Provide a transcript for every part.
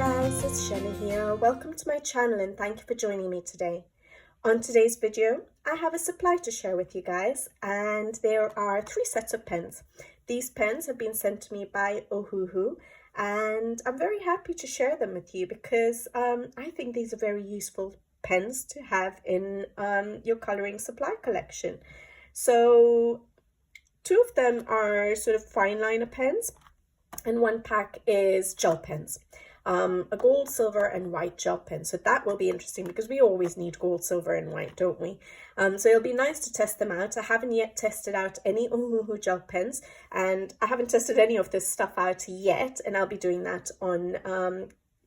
guys, it's Shelly here. Welcome to my channel and thank you for joining me today. On today's video, I have a supply to share with you guys, and there are 3 sets of pens. These pens have been sent to me by Ohuhu, and I'm very happy to share them with you because I think these are very useful pens to have in your colouring supply collection. So 2 of them are sort of fine liner pens, and 1 pack is gel pens. A gold, silver and white gel pen. So that will be interesting because we always need gold, silver and white, don't we? So it'll be nice to test them out. I haven't yet tested out any Ohuhu gel pens, and I haven't tested any of this stuff out yet, and I'll be doing that on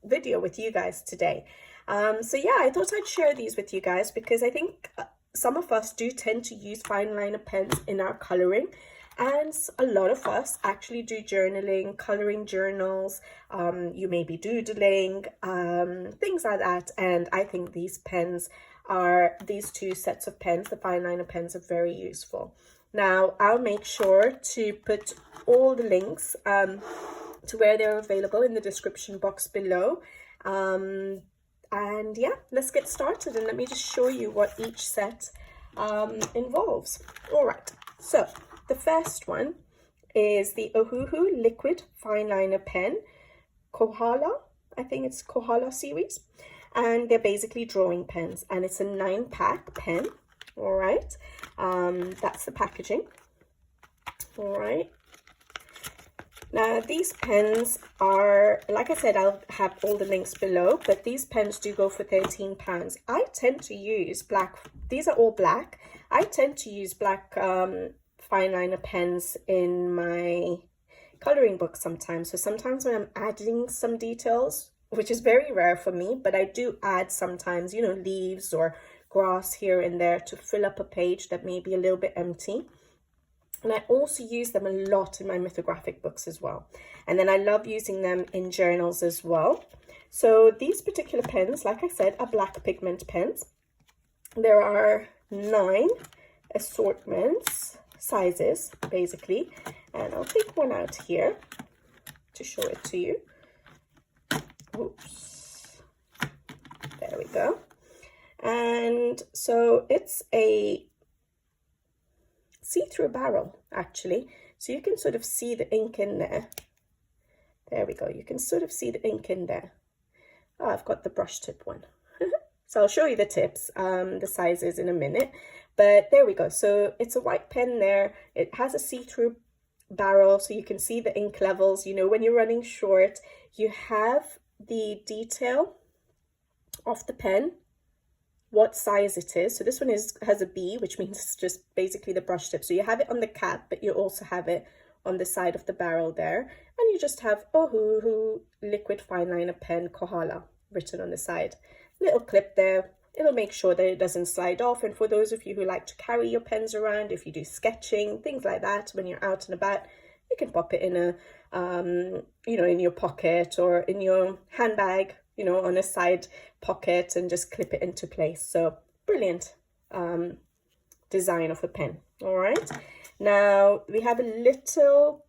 video with you guys today. So yeah, I thought I'd share these with you guys because I think some of us do tend to use fine liner pens in our colouring. And a lot of us actually do journaling, colouring journals, you may be doodling, things like that. And I think these 2 sets of pens, the fine liner pens, are very useful. Now, I'll make sure to put all the links to where they're available in the description box below. And yeah, let's get started and let me just show you what each set involves. All right, so the first one is the Ohuhu Liquid Fineliner pen, Kohala, I think it's Kohala series, and they're basically drawing pens, and it's a 9-pack pen. All right, that's the packaging. All right, now these pens are, like I said, I'll have all the links below, but these pens do go for £13. I tend to use black, these are all black. I tend to use black fine liner pens in my colouring book sometimes. So sometimes when I'm adding some details, which is very rare for me, but I do add sometimes, you know, leaves or grass here and there to fill up a page that may be a little bit empty. And I also use them a lot in my mythographic books as well. And then I love using them in journals as well. So these particular pens, like I said, are black pigment pens. There are 9 assortments, sizes basically, and I'll take one out here to show it to you. Oops, there we go. And so it's a see-through barrel actually, so you can sort of see the ink in there. There we go, you can sort of see the ink in there. Oh, I've got the brush tip one. So I'll show you the tips, the sizes in a minute. But there we go. So it's a white pen there. It has a see-through barrel, so you can see the ink levels. You know, when you're running short, you have the detail of the pen, what size it is. So this one has a B, which means it's just basically the brush tip. So you have it on the cap, but you also have it on the side of the barrel there. And you just have Ohuhu Liquid Fineliner Pen Kohala written on the side. Little clip there. It'll make sure that it doesn't slide off. And for those of you who like to carry your pens around, if you do sketching, things like that, when you're out and about, you can pop it in a, you know, in your pocket or in your handbag, you know, on a side pocket, and just clip it into place. So brilliant design of a pen. All right. Now we have a little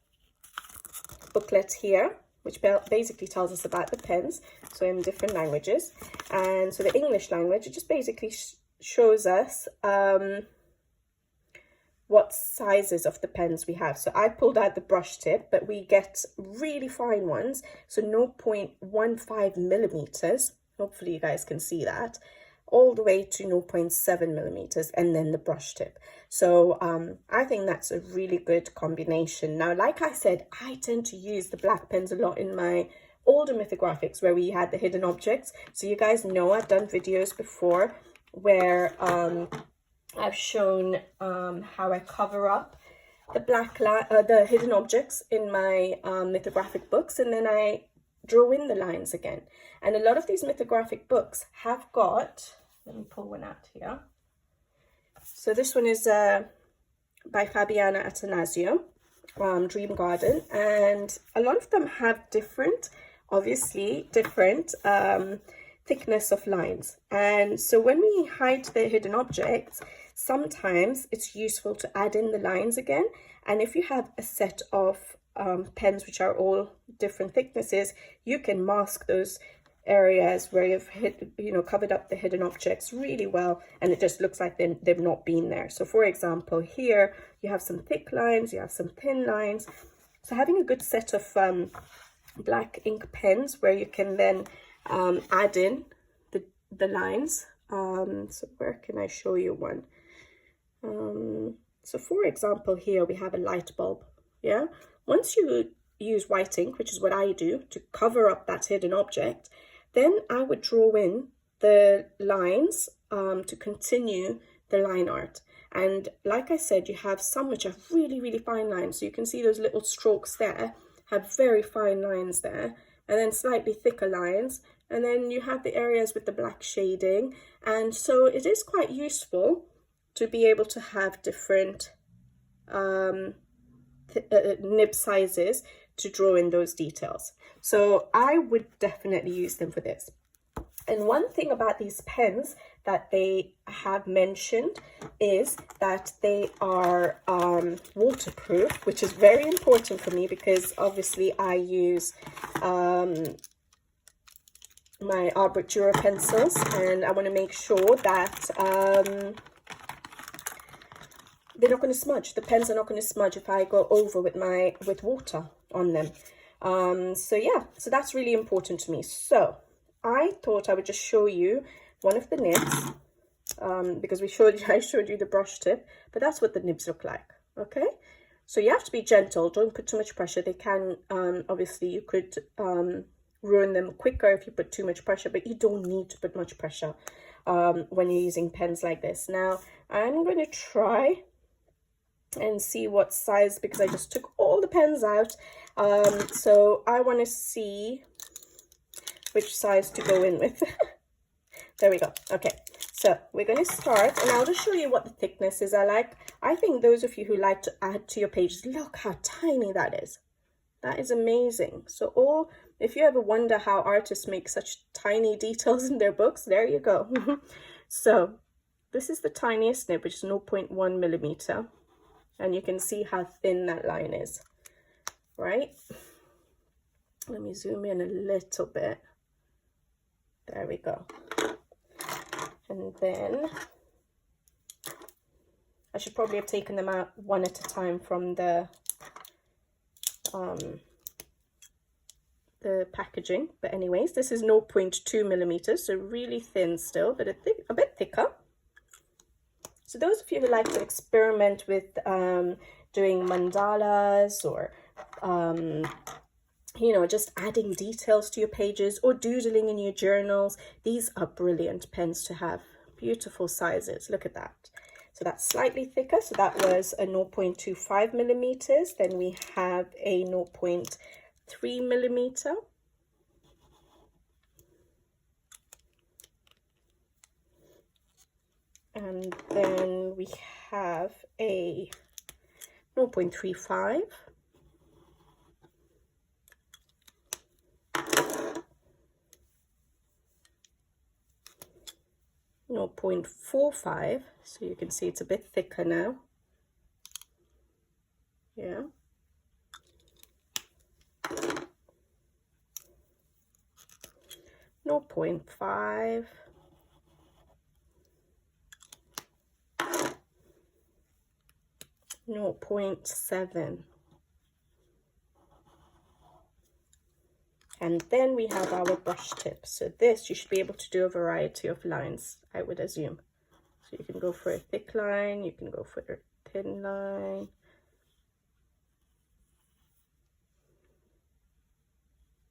booklet here, which basically tells us about the pens, so in different languages. And so the English language, it just basically shows us what sizes of the pens we have. So I pulled out the brush tip, but we get really fine ones, so 0.15 millimeters. Hopefully you guys can see that, all the way to 0.7 millimeters, and then the brush tip. So I think that's a really good combination. Now, like I said, I tend to use the black pens a lot in my older mythographics where we had the hidden objects. So you guys know I've done videos before where I've shown how I cover up the the hidden objects in my mythographic books, and then I draw in the lines again. And a lot of these mythographic books have got, let me pull one out here. So this one is by Fabiana Attanasio, Dream Garden, and a lot of them have different, obviously different thickness of lines. And so when we hide the hidden objects, sometimes it's useful to add in the lines again. And if you have a set of pens which are all different thicknesses, you can mask those areas where you've covered up the hidden objects really well, and it just looks like they've not been there. So for example, here you have some thick lines, you have some thin lines. So having a good set of black ink pens where you can then add in the lines. So where can I show you one? So for example, here we have a light bulb. Yeah, once you use white ink, which is what I do, to cover up that hidden object, then I would draw in the lines to continue the line art. And like I said, you have some which are really, really fine lines. So you can see those little strokes there have very fine lines there, and then slightly thicker lines. And then you have the areas with the black shading. And so it is quite useful to be able to have different nib sizes to draw in those details. So I would definitely use them for this. And one thing about these pens that they have mentioned is that they are waterproof, which is very important for me because obviously I use my Art Dura pencils, and I want to make sure that they're not going to smudge. The pens are not going to smudge if I go over with water on them. So yeah, so that's really important to me. So I thought I would just show you one of the nibs because I showed you the brush tip, but that's what the nibs look like. Okay, so you have to be gentle. Don't put too much pressure. They can obviously you could ruin them quicker if you put too much pressure, but you don't need to put much pressure when you're using pens like this. Now I'm going to try and see what size, because I just took all the pens out, so I want to see which size to go in with. There we go. Okay, so we're going to start, and I'll just show you what the thicknesses are like. I think those of you who like to add to your pages, look how tiny that is. That is amazing. So if you ever wonder how artists make such tiny details in their books, there you go. So this is the tiniest nib, which is 0.1 millimeter. And you can see how thin that line is, right? Let me zoom in a little bit. There we go. And then I should probably have taken them out one at a time from the packaging. But anyways, this is 0.2 millimeters, so really thin still, but a bit thicker. So those of you who like to experiment with doing mandalas or, just adding details to your pages or doodling in your journals, these are brilliant pens to have. Beautiful sizes. Look at that. So that's slightly thicker. So that was a 0.25 millimeters. Then we have a 0.3 millimeter. And then we have a 0.35. No 0.45, so you can see it's a bit thicker now. Yeah. No 0.5. 0.7. And then we have our brush tip. So this, you should be able to do a variety of lines, I would assume. So you can go for a thick line, you can go for a thin line.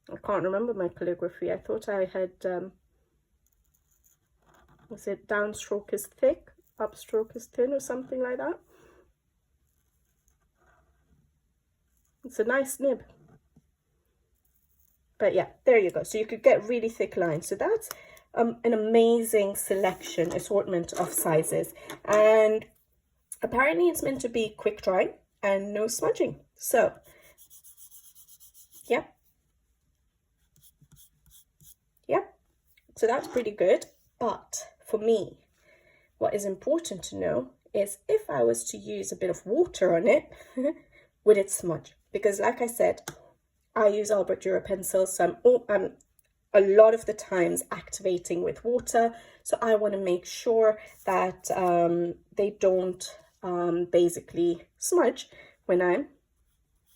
I can't remember my calligraphy. I thought I had, was it downstroke is thick, upstroke is thin, or something like that? It's a nice nib. But yeah, there you go. So you could get really thick lines. So that's an amazing assortment of sizes. And apparently it's meant to be quick drying and no smudging. So, yeah. Yeah. So that's pretty good. But for me, what is important to know is if I was to use a bit of water on it, would it smudge? Because like I said, I use Art Dura pencils, so a lot of the times activating with water, so I want to make sure that they don't basically smudge when I'm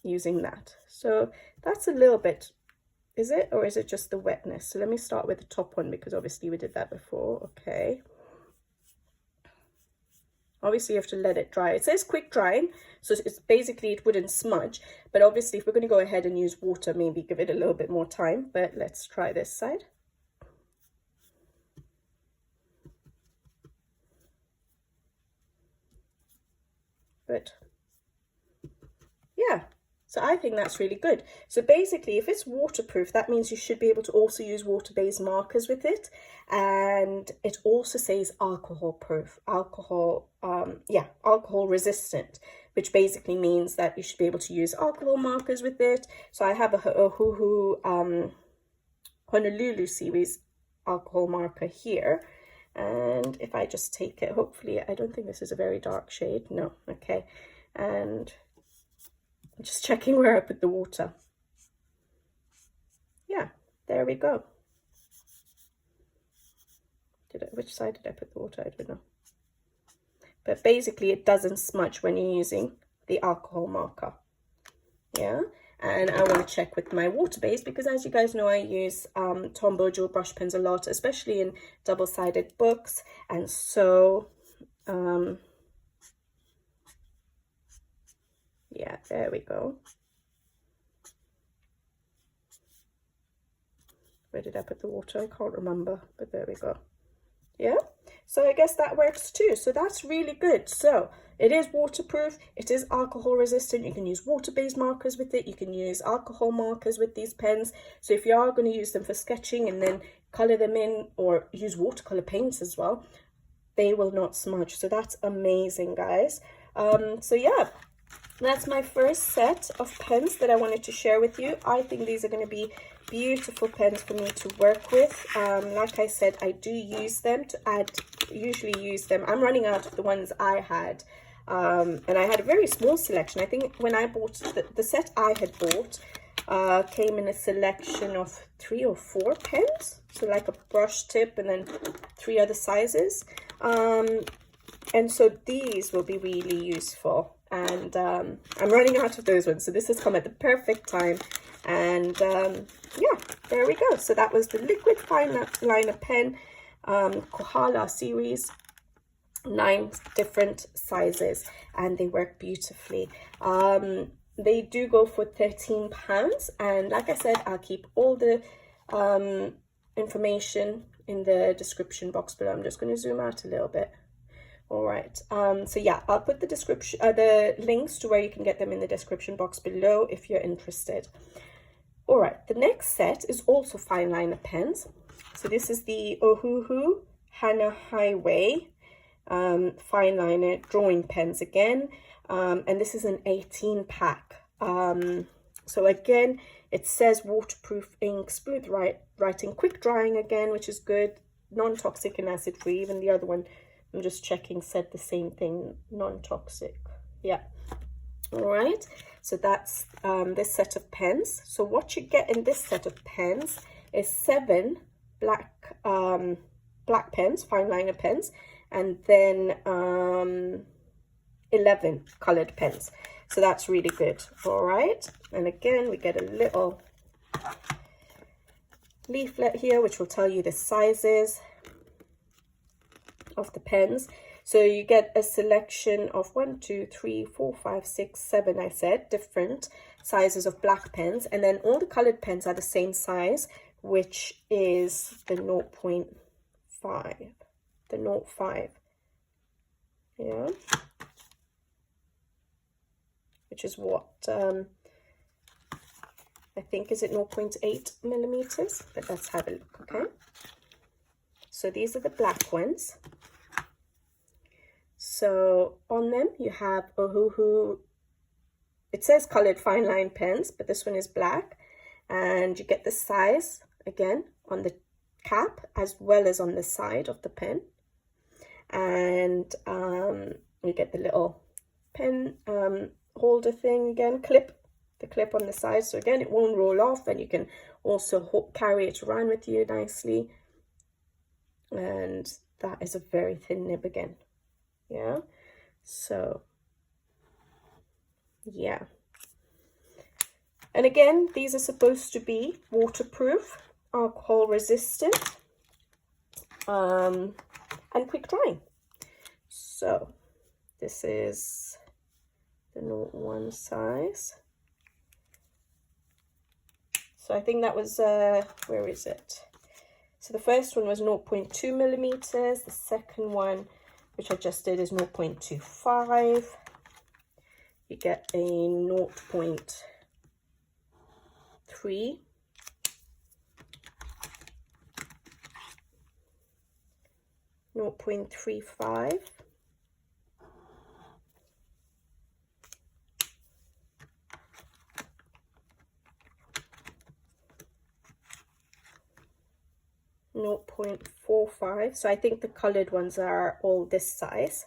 using that. So that's a little bit, is it, or is it just the wetness? So let me start with the top one, because obviously we did that before. Okay, obviously you have to let it dry. It says quick drying, so it's basically it wouldn't smudge, but obviously if we're going to go ahead and use water, maybe give it a little bit more time. But let's try this side. But yeah, so I think that's really good. So basically, if it's waterproof, that means you should be able to also use water-based markers with it. And it also says alcohol proof, alcohol resistant, which basically means that you should be able to use alcohol markers with it. So I have a Ohuhu Honolulu series alcohol marker here. And if I just take it, hopefully, I don't think this is a very dark shade. No, okay. And I'm just checking where I put the water. Yeah, there we go. Which side did I put the water? I don't know. But basically, it doesn't smudge when you're using the alcohol marker. Yeah. And I want to check with my water base, because as you guys know, I use Tombow dual brush pens a lot, especially in double-sided books. And so, yeah, there we go. Where did I put the water? I can't remember, but there we go. Yeah, so I guess that works too. So that's really good. So it is waterproof, it is alcohol resistant. You can use water-based markers with it, you can use alcohol markers with these pens. So if you are going to use them for sketching and then color them in, or use watercolor paints as well, they will not smudge. So that's amazing, guys. So yeah, that's my first set of pens that I wanted to share with you. I think these are going to be beautiful pens for me to work with. Like I said, I do use them to usually use them. I'm running out of the ones I had. And I had a very small selection. I think when I bought the set I had bought, came in a selection of 3 or 4 pens. So like a brush tip and then 3 other sizes. And so these will be really useful. And I'm running out of those ones, so this has come at the perfect time. And yeah, there we go. So that was the Liquid Fineliner pen, Kohala series, 9 different sizes, and they work beautifully. They do go for £13, and like I said, I'll keep all the information in the description box below. I'm just going to zoom out a little bit. All right, so yeah, I'll put the description, the links to where you can get them in the description box below if you're interested. All right, the next set is also fineliner pens. So this is the Ohuhu Hana Highway fineliner drawing pens again, and this is an 18 pack. So again, it says waterproof ink, smooth writing, quick drying again, which is good, non-toxic and acid-free. Even the other one, I'm just checking, said the same thing, non-toxic. Yeah. All right, so that's this set of pens. So what you get in this set of pens is 7 black pens, fineliner pens, and then 11 colored pens. So that's really good. All right, and again, we get a little leaflet here, which will tell you the sizes of the pens. So you get a selection of 1, 2, 3, 4, 5, 6, 7, I said, different sizes of black pens. And then all the colored pens are the same size, which is the 0.5. The 0.5. Yeah. Which is what, I think, is it 0.8 millimeters? But let's have a look, okay? So these are the black ones. So on them you have Ohuhu, it says colored fine line pens, but this one is black, and you get the size again on the cap as well as on the side of the pen, and you get the little pen holder thing again, clip the clip on the side, so again, it won't roll off, and you can also carry it around with you nicely. And that is a very thin nib again. Yeah, so yeah. And again, these are supposed to be waterproof, alcohol resistant, and quick drying. So this is the Note 1 size. So I think that was, where is it? So the first one was 0.2 millimeters. The second one, which I just did, is 0.25. You get a 0.3. 0.35. Note 0.45. So I think the colored ones are all this size.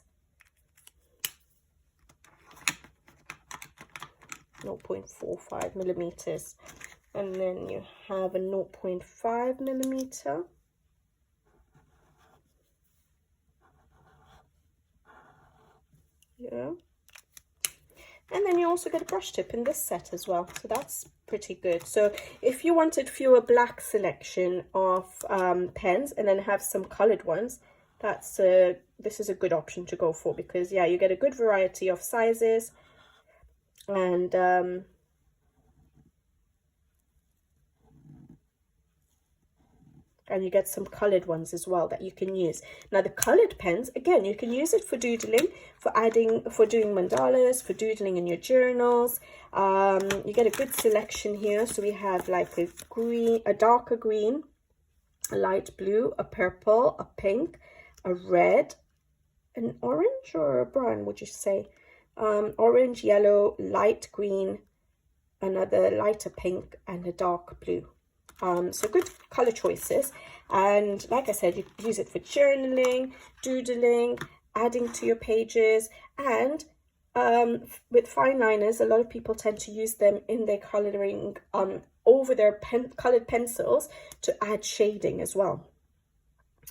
0.45 millimeters. And then you have a 0.5 millimeter. Yeah. And then you also get a brush tip in this set as well, so that's pretty good. So if you wanted fewer black selection of pens and then have some colored ones, this is a good option to go for, because yeah, you get a good variety of sizes, and you get some colored ones as well that you can use. Now the colored pens, again, you can use it for doodling, for doing mandalas, for doodling in your journals. You get a good selection here. So we have like a green, a darker green, a light blue, a purple, a pink, a red, an orange or a brown, would you say? Orange, yellow, light green, another lighter pink, and a dark blue. So good color choices, and like I said, you use it for journaling, doodling, adding to your pages, and with fine liners, a lot of people tend to use them in their coloring over their colored pencils to add shading as well.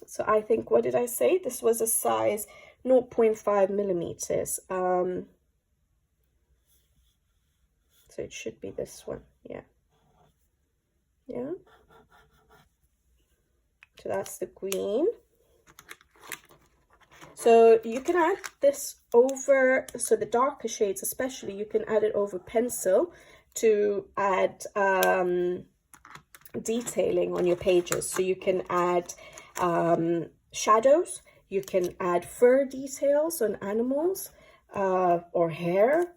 So I think, what did I say? This was a size 0.5 millimeters. So it should be this one, yeah. Yeah, so that's the green. So you can add this over, so the darker shades especially, you can add it over pencil to add detailing on your pages. So you can add shadows, you can add fur details on animals or hair.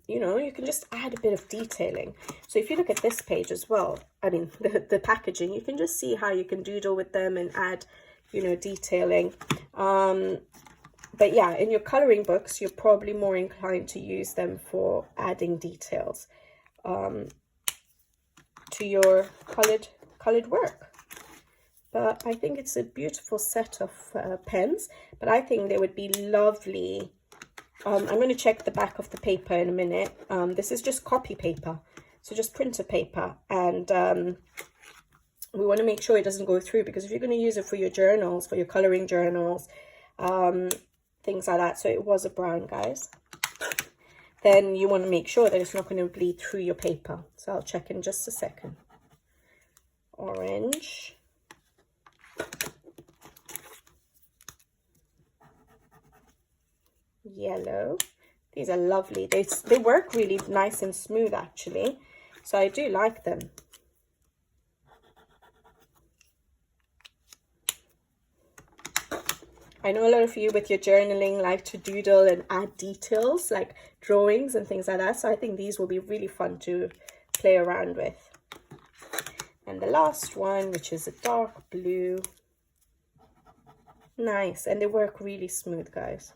You know, you can just add a bit of detailing. So if you look at this page as well, I mean the packaging, you can just see how you can doodle with them and add, you know, detailing. But yeah, in your coloring books, you're probably more inclined to use them for adding details to your colored work. But I think it's a beautiful set of pens, but I think they would be lovely. I'm going to check the back of the paper in a minute. This is just copy paper, so just printer paper, and we want to make sure it doesn't go through, because if you're going to use it for your journals, for your coloring journals, things like that, so it was a brown, guys, then you want to make sure that it's not going to bleed through your paper. So I'll check in just a second. Orange. Yellow. These are lovely. They work really nice and smooth, actually, so I do like them. I know a lot of you with your journaling like to doodle and add details like drawings and things like that, so I think these will be really fun to play around with. And the last one, which is a dark blue. Nice, and they work really smooth, guys.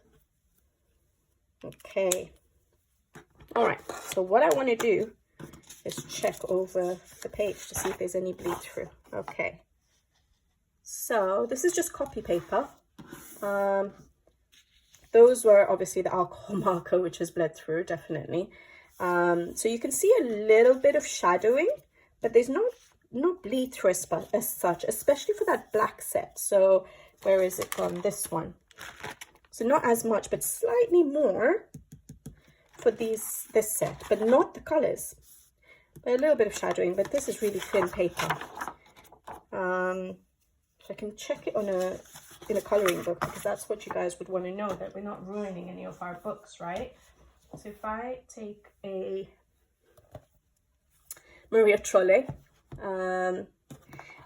Okay, all right, so what I want to do is check over the page to see if there's any bleed through. Okay, so this is just copy paper. Those were obviously the alcohol marker, which has bled through, definitely. So you can see a little bit of shadowing, but there's no bleed through as such, especially for that black set. So where is it on this one? So not as much, but slightly more for this set, but not the colors. But a little bit of shadowing, but this is really thin paper. So I can check it on in a coloring book, because that's what you guys would want to know, that we're not ruining any of our books, right? So if I take a Maria Trolle, and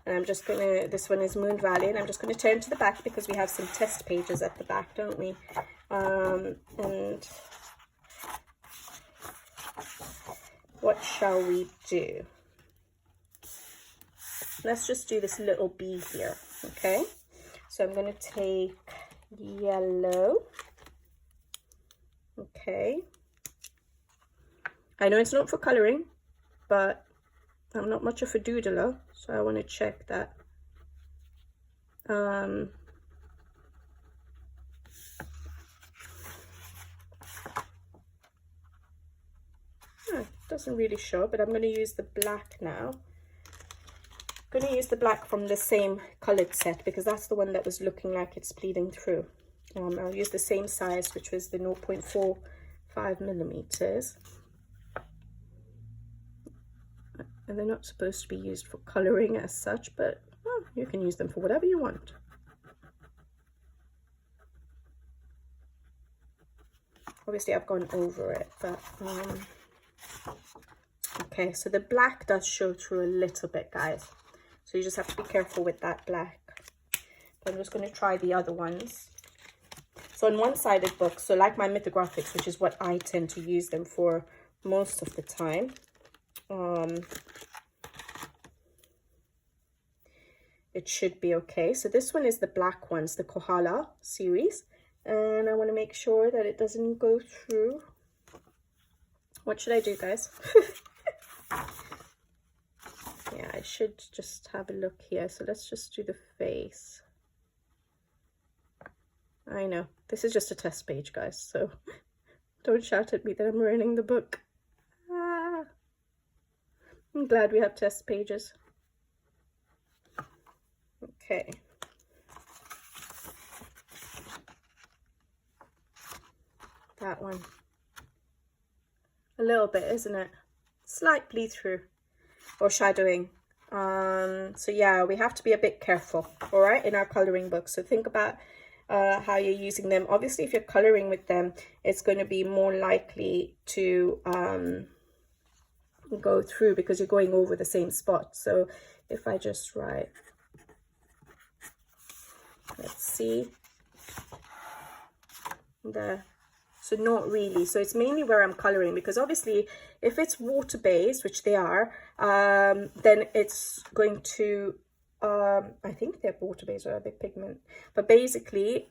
I'm just gonna, this one is Moon Valley, and I'm just gonna turn to the back because we have some test pages at the back, don't we? And what shall we do? Let's just do this little bee here, okay? So I'm gonna take yellow, okay? I know it's not for coloring, but I'm not much of a doodler, so I want to check that. It doesn't really show, but I'm going to use the black now. I'm going to use the black from the same colored set, because that's the one that was looking like it's bleeding through. I'll use the same size, which was the 0.45 millimeters. And they're not supposed to be used for coloring as such, but well, you can use them for whatever you want. Obviously I've gone over it, but okay, so the black does show through a little bit, guys, so you just have to be careful with that black. But I'm just going to try the other ones. So on one-sided books, so like my mythographics, which is what I tend to use them for most of the time, it should be okay. So this one is the black ones, the Kohala series, and I want to make sure that it doesn't go through. What should I do, guys? Yeah, I should just have a look here. So let's just do the face. I know this is just a test page, guys, so don't shout at me that I'm ruining the book. I'm glad we have test pages. Okay. That one. A little bit, isn't it? Slight bleed through or shadowing. So yeah, we have to be a bit careful, all right, in our coloring books. So think about how you're using them. Obviously, if you're coloring with them, it's going to be more likely to go through because you're going over the same spot. So if I just write, let's see, there. So not really. So it's mainly where I'm coloring, because obviously if it's water based, which they are, then it's going to I think they're water based or a big pigment, but basically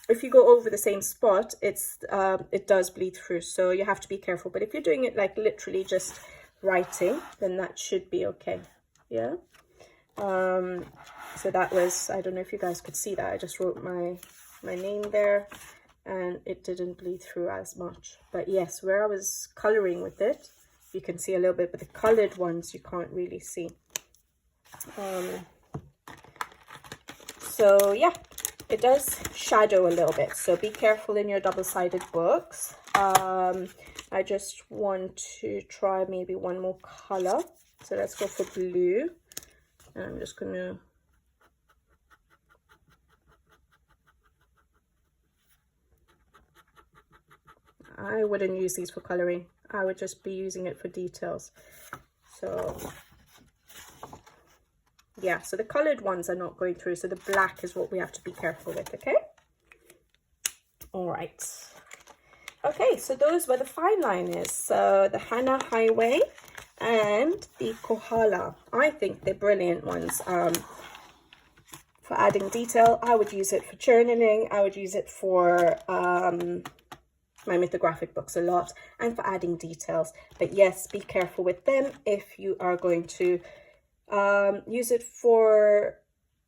if you go over the same spot, it does bleed through, so you have to be careful. But if you're doing it like literally just writing, then that should be okay. Yeah. So that was, I don't know if you guys could see that, I just wrote my name there and it didn't bleed through as much. But yes, where I was coloring with it, you can see a little bit, but the colored ones you can't really see. So yeah, it does shadow a little bit, so be careful in your double-sided books. I just want to try maybe one more color, so let's go for blue. And I'm just gonna I wouldn't use these for coloring, I would just be using it for details. So yeah, so the colored ones are not going through, so the black is what we have to be careful with. Okay, all right. Okay, so those were the fine liners, so the Hana Highway and the Kohala. I think they're brilliant ones for adding detail. I would use it for journaling, I would use it for my mythographic books a lot, and for adding details. But yes, be careful with them if you are going to use it for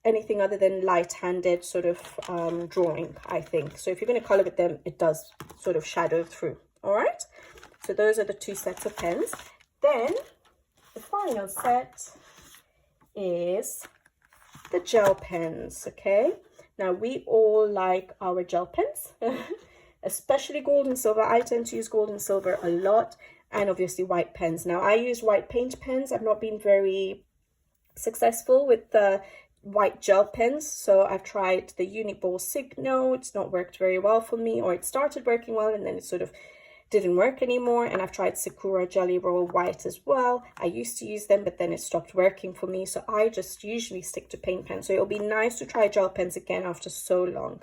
anything other than light-handed sort of drawing, I think. So if you're going to color with them, it does sort of shadow through. All right, So those are the 2 sets of pens. Then the final set is the gel pens, okay? Now we all like our gel pens, especially gold and silver. I tend to use gold and silver a lot, and obviously white pens. Now I use white paint pens. I've not been very successful with the white gel pens, so I've tried the Uniball Signo. It's not worked very well for me, or it started working well and then it sort of didn't work anymore. And I've tried Sakura Jelly Roll White as well. I used to use them, but then it stopped working for me, so I just usually stick to paint pens. So it'll be nice to try gel pens again after so long.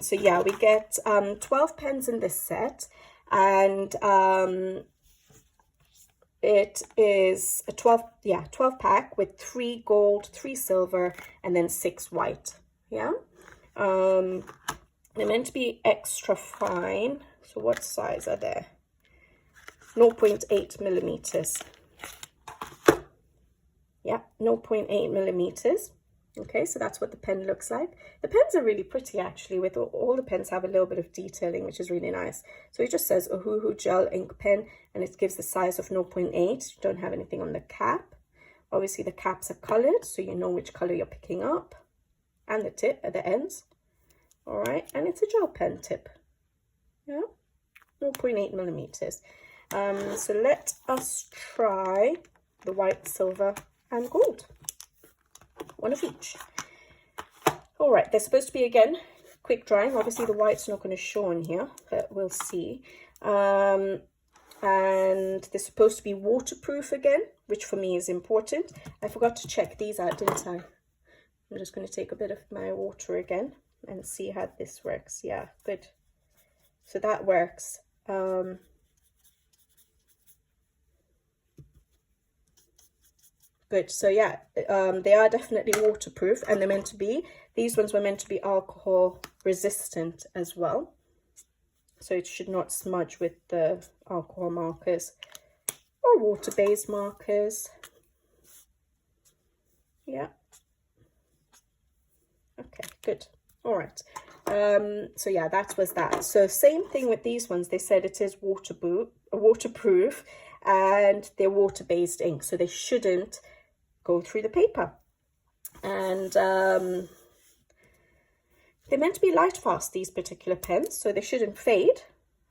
So yeah, we get 12 pens in this set, and it is a 12 pack with 3 gold, 3 silver, and then 6 white. Yeah, they're meant to be extra fine. So what size are there? 0.8 millimeters. Yeah, 0.8 millimeters. Okay, so that's what the pen looks like. The pens are really pretty, actually. With all the pens have a little bit of detailing, which is really nice. So it just says Ohuhu Gel Ink Pen, and it gives the size of 0.8. You don't have anything on the cap. Obviously, the caps are colored, so you know which color you're picking up, and the tip at the ends. All right, and it's a gel pen tip. Yeah, 0.8 millimeters. So let us try the white, silver, and gold. One of each. All right, they're supposed to be, again, quick drying. Obviously the white's not going to show on here, but we'll see. And they're supposed to be waterproof again, which for me is important. I forgot to check these out, didn't I? I'm just going to take a bit of my water again and see how this works. Yeah, good. So that works. Good. So yeah, they are definitely waterproof, and they're meant to be. These ones were meant to be alcohol resistant as well, so it should not smudge with the alcohol markers or water-based markers. Yeah. Okay, good. All right. So yeah, that was that. So same thing with these ones. They said it is waterproof, and they're water-based ink, so they shouldn't go through the paper. And they're meant to be light fast, these particular pens, so they shouldn't fade.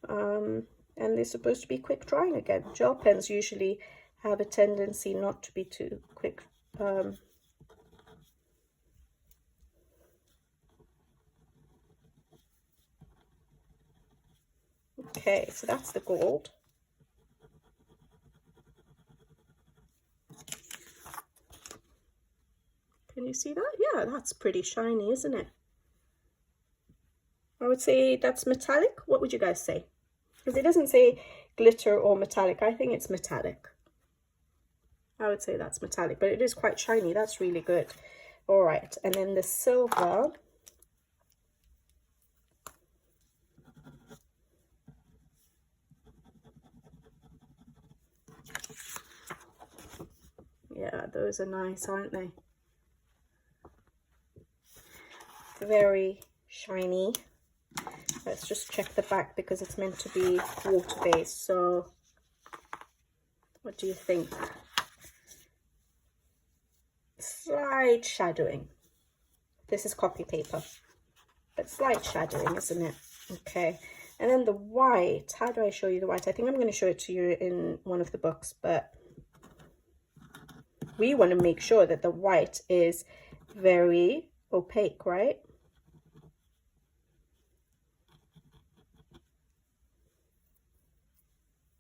And they're supposed to be quick drying again. Gel pens usually have a tendency not to be too quick. Okay, so that's the gold. Can you see that? Yeah, that's pretty shiny, isn't it? I would say that's metallic. What would you guys say? Because it doesn't say glitter or metallic. I think it's metallic. I would say that's metallic, but it is quite shiny. That's really good. All right, and then the silver. Yeah, those are nice, aren't they? Very shiny. Let's just check the back because it's meant to be water-based. So what do you think? Slight shadowing. This is copy paper, but slight shadowing, isn't it? Okay, and then the white. How do I show you the white? I think I'm going to show it to you in one of the books, but we want to make sure that the white is very opaque, right?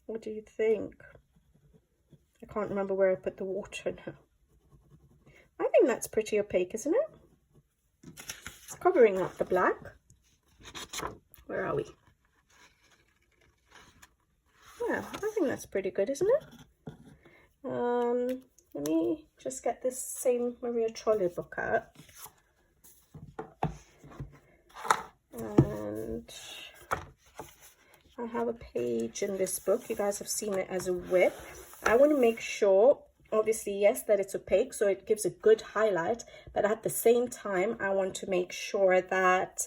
What do you think? I can't remember where I put the water now. I think that's pretty opaque, isn't it? It's covering up the black. Where are we? Yeah, I think that's pretty good, isn't it? Let me just get this same Maria Trolle book out. And I have a page in this book. You guys have seen it as a whip. I want to make sure, obviously, yes, that it's opaque, so it gives a good highlight, but at the same time, I want to make sure that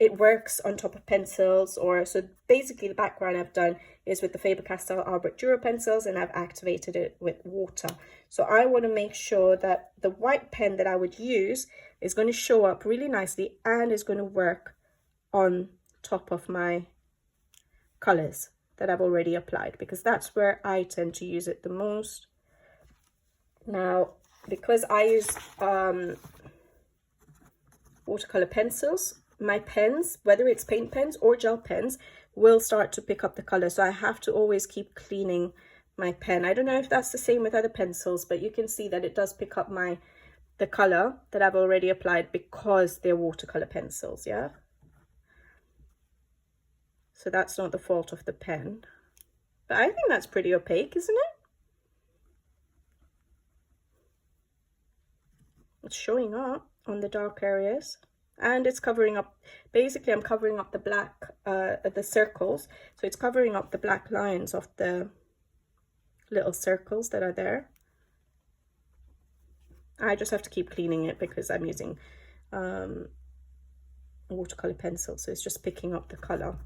it works on top of pencils, or so basically the background I've done is with the Faber-Castell Albert Duro pencils, and I've activated it with water. So I want to make sure that the white pen that I would use is going to show up really nicely and is going to work on top of my colors that I've already applied, because that's where I tend to use it the most. Now, because I use watercolor pencils, my pens, whether it's paint pens or gel pens, will start to pick up the color. So I have to always keep cleaning my pen. I don't know if that's the same with other pencils, but you can see that it does pick up the color that I've already applied because they're watercolor pencils, yeah? So that's not the fault of the pen. But I think that's pretty opaque, isn't it? It's showing up on the dark areas, and it's covering up, basically I'm covering up the black, the circles. So it's covering up the black lines of the little circles that are there. I just have to keep cleaning it because I'm using watercolor pencil, so it's just picking up the color.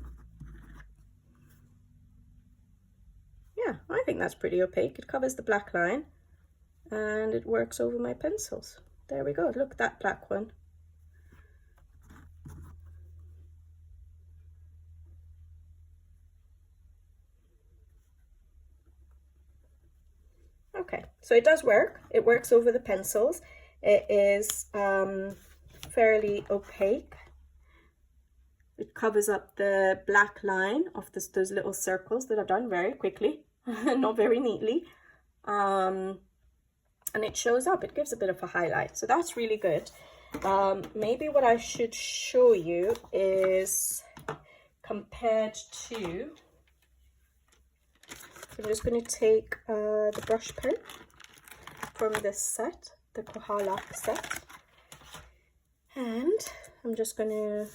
Yeah, I think that's pretty opaque. It covers the black line and it works over my pencils. There we go. Look, that black one. Okay, so it does work. It works over the pencils. It is fairly opaque. It covers up the black line of those little circles that I've done very quickly, not very neatly. And it shows up, it gives a bit of a highlight. So that's really good. Maybe what I should show you is compared to, I'm just going to take the brush pen from this set, the Kohala set, and I'm just going to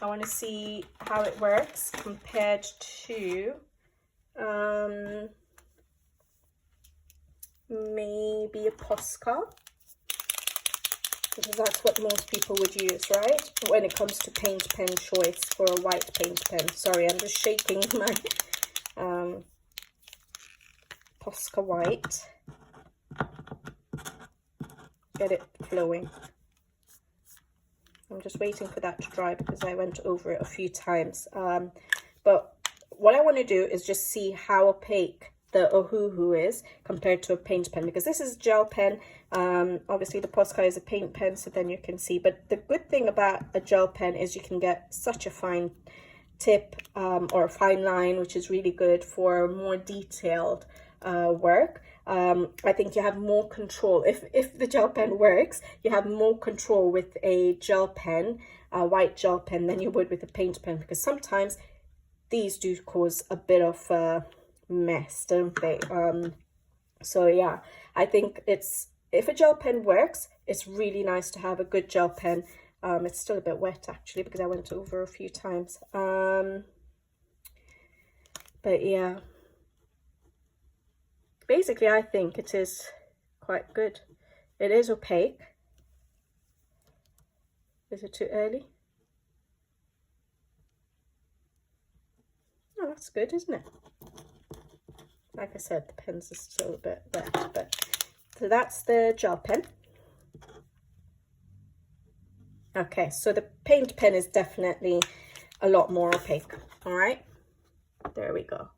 I want to see how it works compared to maybe a Posca, because that's what most people would use, right, when it comes to paint pen choice for a white paint pen. Sorry, I'm just shaking my Posca white. Get it flowing. I'm just waiting for that to dry because I went over it a few times. But what I want to do is just see how opaque the Ohuhu is compared to a paint pen, because this is gel pen. Obviously the Posca is a paint pen, so then you can see. But the good thing about a gel pen is you can get such a fine tip or a fine line, which is really good for more detailed work. I think you have more control. If the gel pen works, you have more control with a gel pen, a white gel pen, than you would with a paint pen, because sometimes these do cause a bit of a mess, don't they? So yeah, I think if a gel pen works, it's really nice to have a good gel pen. It's still a bit wet actually because I went over a few times. But yeah, basically I think it is quite good. It is opaque. Is it too early? Oh, that's good, isn't it? Like I said, the pens are still a bit wet, but so that's the gel pen. Okay, so the paint pen is definitely a lot more opaque. All right, there we go.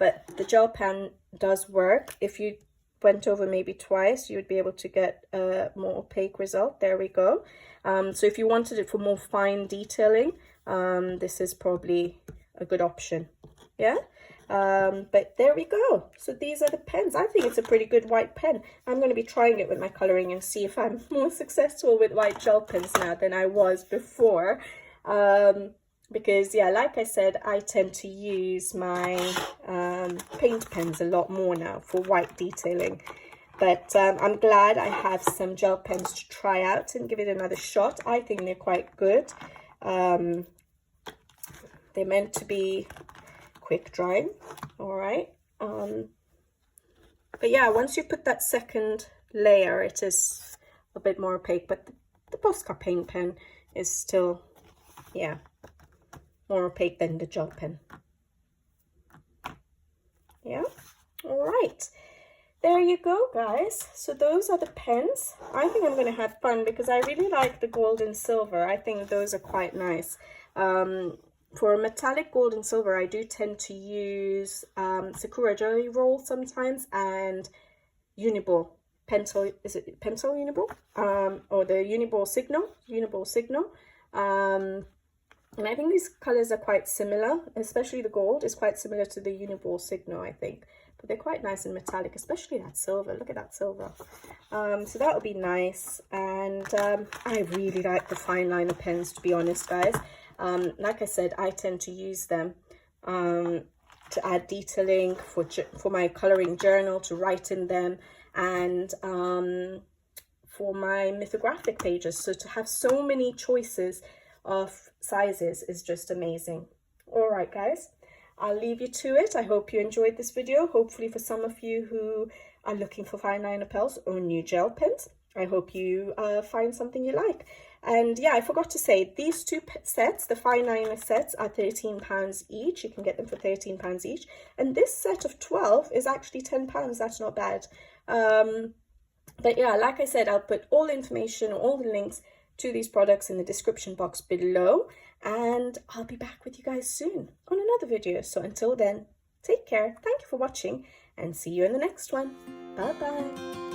But the gel pen does work. If you went over maybe twice, you would be able to get a more opaque result. There we go. So if you wanted it for more fine detailing, this is probably a good option. Yeah. But there we go. So these are the pens. I think it's a pretty good white pen. I'm going to be trying it with my coloring and see if I'm more successful with white gel pens now than I was before. Because yeah, like I said, I tend to use my paint pens a lot more now for white detailing. But I'm glad I have some gel pens to try out and give it another shot. I think they're quite good. they're meant to be quick drying. All right. But yeah, once you put that second layer, it is a bit more opaque, but the postcard paint pen is still, yeah, more opaque than the gel pen. Yeah, all right. There you go, guys. So those are the pens. I think I'm going to have fun because I really like the gold and silver. I think those are quite nice. For metallic gold and silver, I do tend to use Sakura Jelly Roll sometimes and Uniball pencil. Is it pencil Uniball? Or the Uniball Signal? And I think these colors are quite similar, especially the gold is quite similar to the Uniball Signal, I think. But they're quite nice and metallic, especially that silver. Look at that silver. So that would be nice. And I really like the fine liner pens, to be honest, guys. Like I said, I tend to use them to add detailing for my coloring journal, to write in them, and for my mythographic pages. So to have so many choices of sizes is just amazing. All right, guys, I'll leave you to it. I hope you enjoyed this video. Hopefully for some of you who are looking for fine liner pens or new gel pens, I hope you find something you like. And yeah, I forgot to say, these two sets, the fine liner sets, are £13 each. You can get them for £13 each. And this set of 12 is actually £10. That's not bad. But yeah, like I said, I'll put all the information, all the links to these products in the description box below. And I'll be back with you guys soon on another video. So until then, take care. Thank you for watching and see you in the next one. Bye-bye.